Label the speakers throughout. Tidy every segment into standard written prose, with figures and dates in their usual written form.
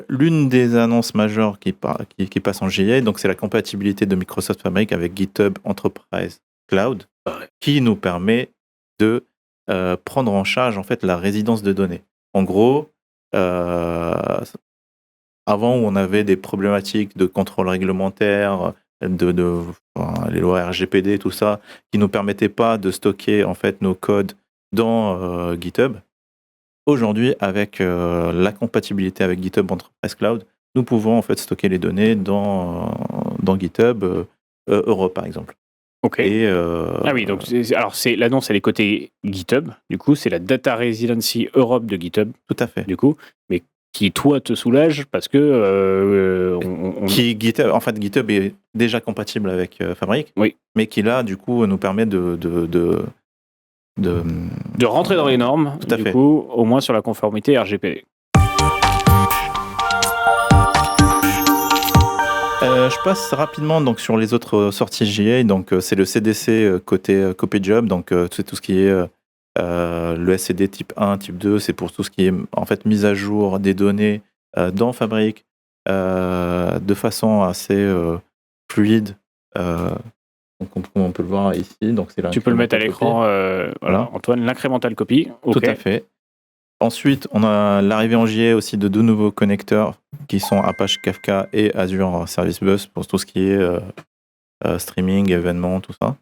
Speaker 1: L'une des annonces majeures qui passe en GA, donc c'est la compatibilité de Microsoft Fabric avec GitHub Enterprise Cloud, qui nous permet de prendre en charge en fait la résidence de données. En gros, avant où on avait des problématiques de contrôle réglementaire, les lois RGPD, tout ça, qui nous permettaient pas de stocker en fait nos codes dans GitHub. Aujourd'hui, avec la compatibilité avec GitHub Enterprise Cloud, nous pouvons en fait stocker les données dans GitHub Europe, par exemple.
Speaker 2: Ok.
Speaker 1: Et
Speaker 2: Ah oui, donc l'annonce, elle est côté GitHub. Du coup, c'est la Data Residency Europe de GitHub.
Speaker 1: Tout à fait.
Speaker 2: Du coup, mais qui toi te soulage parce que
Speaker 1: GitHub, en fait, GitHub est déjà compatible avec Fabric,
Speaker 2: oui,
Speaker 1: mais qui là, du coup, nous permet de
Speaker 2: rentrer dans les normes,
Speaker 1: tout à
Speaker 2: du
Speaker 1: fait.
Speaker 2: coup, au moins sur la conformité RGPD.
Speaker 1: Je passe rapidement donc sur les autres sorties GA. Donc c'est le CDC côté copy job, donc c'est tout ce qui est le SCD type 1, type 2, c'est pour tout ce qui est en fait mise à jour des données dans Fabric de façon assez fluide. Donc on peut le voir ici. Donc c'est
Speaker 2: tu peux le mettre à l'écran, voilà, Antoine, l'incremental copy.
Speaker 1: Okay. Tout à fait. Ensuite, on a l'arrivée en GA aussi de deux nouveaux connecteurs qui sont Apache Kafka et Azure Service Bus pour tout ce qui est streaming, événements, tout ça.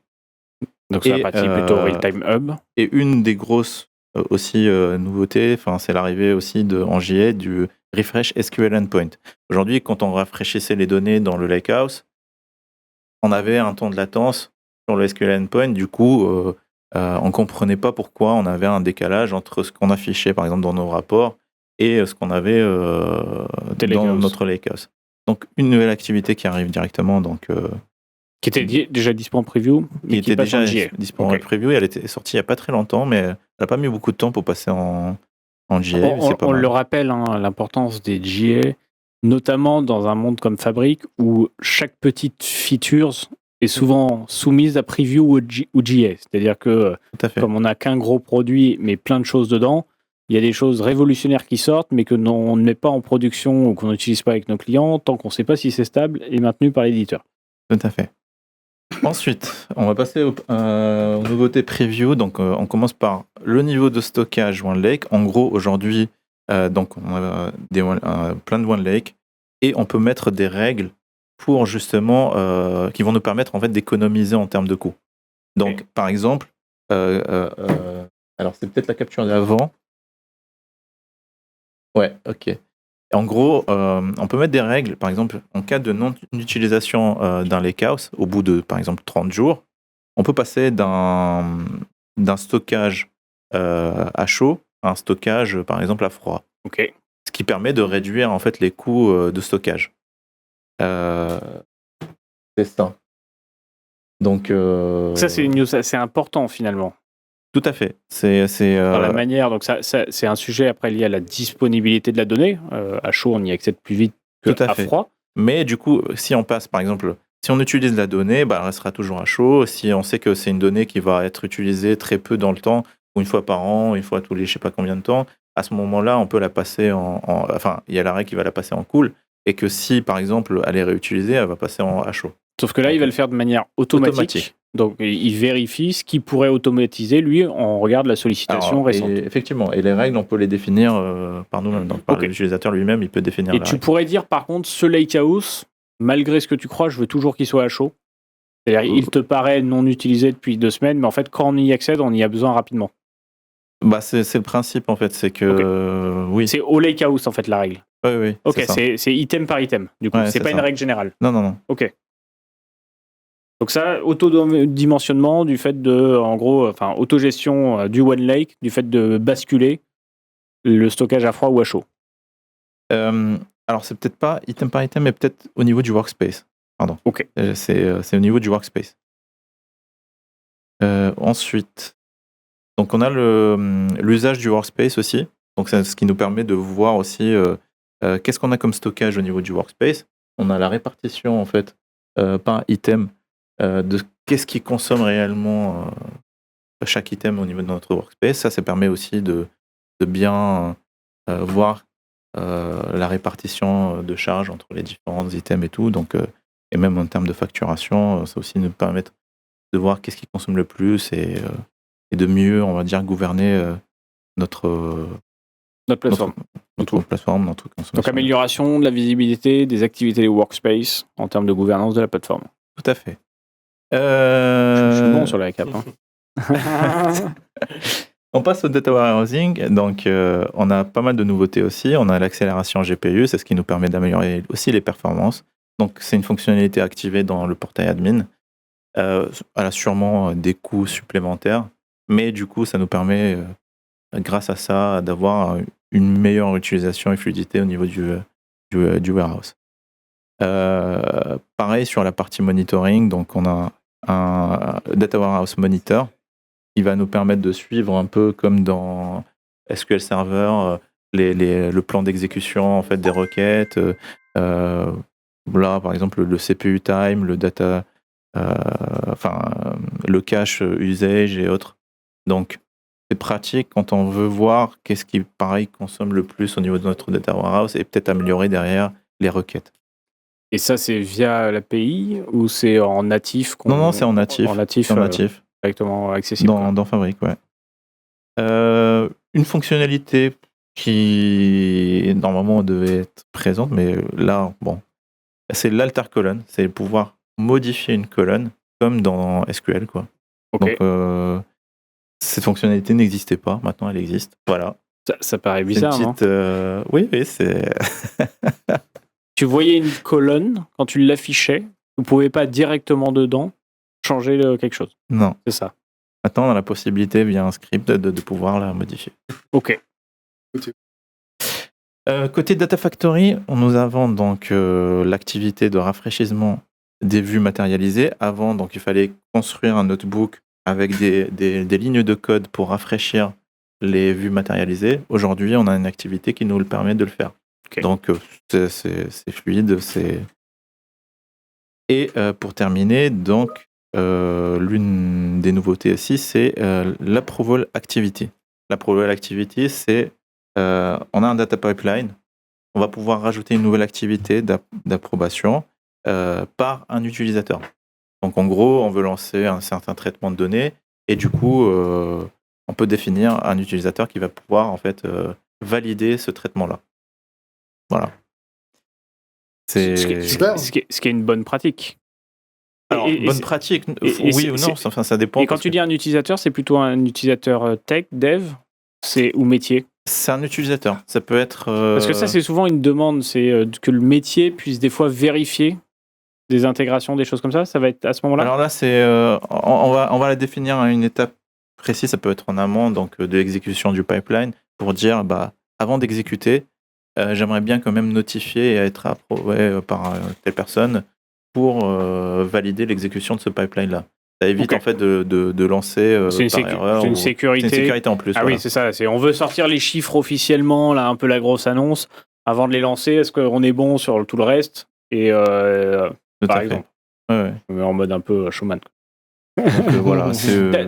Speaker 2: Donc c'est la partie plutôt Real-Time Hub.
Speaker 1: Et une des grosses aussi nouveautés, c'est l'arrivée aussi en GA du Refresh SQL Endpoint. Aujourd'hui, quand on rafraîchissait les données dans le Lakehouse, on avait un temps de latence sur le SQL Endpoint. Du coup, on ne comprenait pas pourquoi on avait un décalage entre ce qu'on affichait, par exemple, dans nos rapports et ce qu'on avait dans notre Lakehouse. Donc, une nouvelle activité qui arrive directement. Donc,
Speaker 2: qui était déjà disponible en preview,
Speaker 1: mais qui était déjà disponible en preview. Elle était sortie il n'y a pas très longtemps, mais elle n'a pas mis beaucoup de temps pour passer en GA.
Speaker 2: On le rappelle, hein, l'importance des GA, notamment dans un monde comme Fabric, où chaque petite feature est souvent soumise à preview ou GA. C'est-à-dire que, comme on n'a qu'un gros produit, mais plein de choses dedans, il y a des choses révolutionnaires qui sortent, mais que on ne met pas en production ou qu'on n'utilise pas avec nos clients, tant qu'on ne sait pas si c'est stable et maintenu par l'éditeur.
Speaker 1: Tout à fait. Ensuite, on va passer aux nouveautés preview. Donc, on commence par le niveau de stockage OneLake. En gros, aujourd'hui, donc on a plein de OneLake et on peut mettre des règles pour justement qui vont nous permettre en fait d'économiser en termes de coûts. Donc, par exemple, alors c'est peut-être la capture d'avant. Ouais, ok. En gros, on peut mettre des règles, par exemple, en cas de non-utilisation d'un lakehouse, au bout de, par exemple, 30 jours, on peut passer d'un stockage à chaud à un stockage, par exemple, à froid.
Speaker 2: Okay.
Speaker 1: Ce qui permet de réduire, en fait, les coûts de stockage. C'est ça. Donc,
Speaker 2: ça, c'est une news assez important, finalement.
Speaker 1: Tout à fait.
Speaker 2: Dans la manière, donc ça, c'est un sujet après lié à la disponibilité de la donnée. À chaud, on y accède plus vite qu'à froid.
Speaker 1: Mais du coup, si on passe, par exemple, si on utilise la donnée, elle restera toujours à chaud. Si on sait que c'est une donnée qui va être utilisée très peu dans le temps, ou une fois par an, une fois tous les je sais pas combien de temps, à ce moment-là, on peut la passer enfin, il y a la règle qui va la passer en cool, et que si, par exemple, elle est réutilisée, elle va passer à chaud.
Speaker 2: Sauf que là, il va le faire de manière automatique. Donc, il vérifie ce qu'il pourrait automatiser. Lui, on regarde la sollicitation récente.
Speaker 1: Effectivement. Et les règles, on peut les définir par nous-mêmes. Donc, par l'utilisateur lui-même, il peut définir
Speaker 2: et tu pourrais dire, par contre, ce lakehouse, malgré ce que tu crois, je veux toujours qu'il soit à chaud. C'est-à-dire, il te paraît non utilisé depuis 2 semaines, mais en fait, quand on y accède, on y a besoin rapidement.
Speaker 1: C'est le principe, en fait. C'est que, oui.
Speaker 2: C'est au lakehouse, en fait, la règle.
Speaker 1: Oui.
Speaker 2: Ok, c'est item par item. Du coup, c'est pas une règle générale.
Speaker 1: Non.
Speaker 2: Ok. Donc ça, autodimensionnement du fait de, en gros, autogestion du OneLake, du fait de basculer le stockage à froid ou à chaud.
Speaker 1: Alors c'est peut-être pas item par item, mais peut-être au niveau du workspace. Pardon.
Speaker 2: Ok.
Speaker 1: C'est au niveau du workspace. Ensuite, donc on a l'usage du workspace aussi. Donc c'est ce qui nous permet de voir aussi qu'est-ce qu'on a comme stockage au niveau du workspace. On a la répartition en fait par item. De qu'est-ce qui consomme réellement chaque item au niveau de notre workspace. Ça permet aussi de bien voir la répartition de charges entre les différents items et tout. Donc, et même en termes de facturation, ça aussi nous permet de voir qu'est-ce qui consomme le plus et de mieux, on va dire, gouverner notre
Speaker 2: plateforme.
Speaker 1: notre plateforme, notre consommation.
Speaker 2: Donc amélioration de la visibilité des activités des workspace en termes de gouvernance de la plateforme.
Speaker 1: Tout à fait.
Speaker 2: Je suis bon sur la récap.
Speaker 1: On passe au data warehousing. Donc, on a pas mal de nouveautés aussi. On a l'accélération GPU, c'est ce qui nous permet d'améliorer aussi les performances. Donc, c'est une fonctionnalité activée dans le portail admin. Elle a sûrement des coûts supplémentaires, mais du coup, ça nous permet, grâce à ça, d'avoir une meilleure utilisation et fluidité au niveau du warehouse. Pareil sur la partie monitoring, donc on a un Data Warehouse Monitor qui va nous permettre de suivre un peu comme dans SQL Server le plan d'exécution en fait des requêtes. Là, par exemple, le CPU time, le data, le cache usage et autres. Donc, c'est pratique quand on veut voir qu'est-ce qui, pareil, consomme le plus au niveau de notre data warehouse et peut-être améliorer derrière les requêtes.
Speaker 2: Et ça, c'est via l'API ou c'est en natif
Speaker 1: Non, c'est en natif.
Speaker 2: En natif, directement accessible.
Speaker 1: Dans Fabric, ouais. Une fonctionnalité qui, normalement, devait être présente, mais là, bon, c'est l'alter colonne. C'est pouvoir modifier une colonne comme dans SQL, quoi.
Speaker 2: Okay.
Speaker 1: Donc, cette fonctionnalité n'existait pas. Maintenant, elle existe. Voilà.
Speaker 2: Ça paraît bizarre,
Speaker 1: non ? Oui, c'est...
Speaker 2: Tu voyais une colonne, quand tu l'affichais, vous ne pouvez pas directement dedans changer quelque chose.
Speaker 1: Non.
Speaker 2: C'est ça.
Speaker 1: Maintenant, on a la possibilité, via un script, de pouvoir la modifier.
Speaker 2: Ok.
Speaker 1: Côté Data Factory, nous avons donc l'activité de rafraîchissement des vues matérialisées. Avant, donc, il fallait construire un notebook avec des lignes de code pour rafraîchir les vues matérialisées. Aujourd'hui, on a une activité qui nous le permet de le faire. Okay. Donc, c'est fluide. Et pour terminer, donc, l'une des nouveautés aussi, c'est l'approval activity. L'approval activity, c'est on a un data pipeline. On va pouvoir rajouter une nouvelle activité d'approbation par un utilisateur. Donc, en gros, on veut lancer un certain traitement de données et du coup, on peut définir un utilisateur qui va pouvoir en fait valider ce traitement-là. Voilà.
Speaker 2: Ce qui est une bonne pratique.
Speaker 1: Alors, bonne pratique, oui ou non, enfin, ça dépend.
Speaker 2: Et quand tu dis un utilisateur, c'est plutôt un utilisateur tech, dev, ou métier ?
Speaker 1: C'est un utilisateur. Ça peut être.
Speaker 2: Parce que ça, c'est souvent une demande, c'est que le métier puisse des fois vérifier des intégrations, des choses comme ça. Ça va être à ce moment-là ?
Speaker 1: Alors là, c'est on va la définir à une étape précise. Ça peut être en amont, donc de l'exécution du pipeline, pour dire, avant d'exécuter, j'aimerais bien quand même notifier et être approuvé par telle personne pour valider l'exécution de ce pipeline-là. Ça évite en fait de lancer par erreur.
Speaker 2: C'est une sécurité.
Speaker 1: C'est une sécurité en plus.
Speaker 2: Ah oui, c'est ça. On veut sortir les chiffres officiellement, là, un peu la grosse annonce, avant de les lancer. Est-ce qu'on est bon sur tout le reste ? Et par exemple,
Speaker 1: ouais.
Speaker 2: En mode un peu showman.
Speaker 1: Donc, voilà.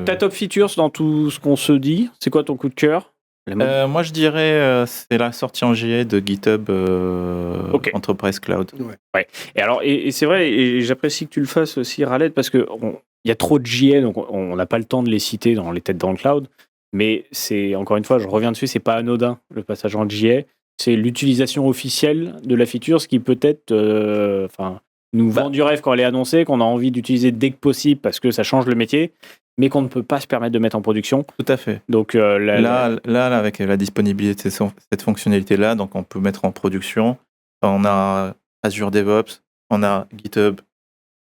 Speaker 2: Ta top features dans tout ce qu'on se dit, c'est quoi ton coup de cœur ?
Speaker 1: Moi, je dirais c'est la sortie en JA de GitHub Enterprise Cloud.
Speaker 2: Ouais. Et alors, et c'est vrai, et j'apprécie que tu le fasses aussi, Raled, parce que il y a trop de JA, donc on n'a pas le temps de les citer dans les têtes dans le cloud. Mais c'est, encore une fois, je reviens dessus, c'est pas anodin le passage en JA. C'est l'utilisation officielle de la feature, ce qui peut-être, nous vend du rêve quand elle est annoncée, qu'on a envie d'utiliser dès que possible parce que ça change le métier, mais qu'on ne peut pas se permettre de mettre en production.
Speaker 1: Tout à fait.
Speaker 2: Donc
Speaker 1: là, avec la disponibilité de cette fonctionnalité-là, donc on peut mettre en production. On a Azure DevOps, on a GitHub,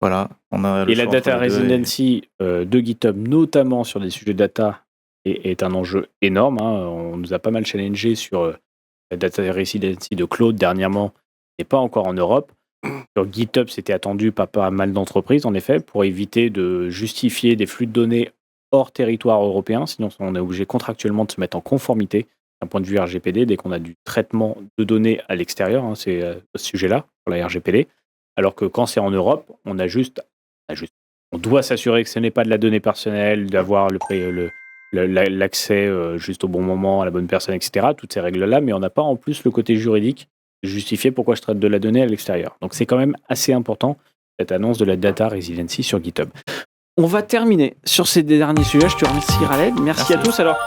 Speaker 1: voilà. On a
Speaker 2: et la data residency de GitHub, notamment sur des sujets data, est un enjeu énorme. On nous a pas mal challengé sur la data residency de Claude dernièrement, et pas encore en Europe. Sur GitHub, c'était attendu par pas mal d'entreprises, en effet, pour éviter de justifier des flux de données hors territoire européen. Sinon, on est obligé contractuellement de se mettre en conformité d'un point de vue RGPD dès qu'on a du traitement de données à l'extérieur. C'est ce sujet-là, pour la RGPD. Alors que quand c'est en Europe, on doit s'assurer que ce n'est pas de la donnée personnelle, d'avoir le l'accès juste au bon moment, à la bonne personne, etc. Toutes ces règles-là, mais on n'a pas en plus le côté juridique de justifier pourquoi je traite de la donnée à l'extérieur. Donc c'est quand même assez important, cette annonce de la data residency sur GitHub. On va terminer sur ces derniers sujets. Je te remercie, Khaled. Merci à tous. Alors,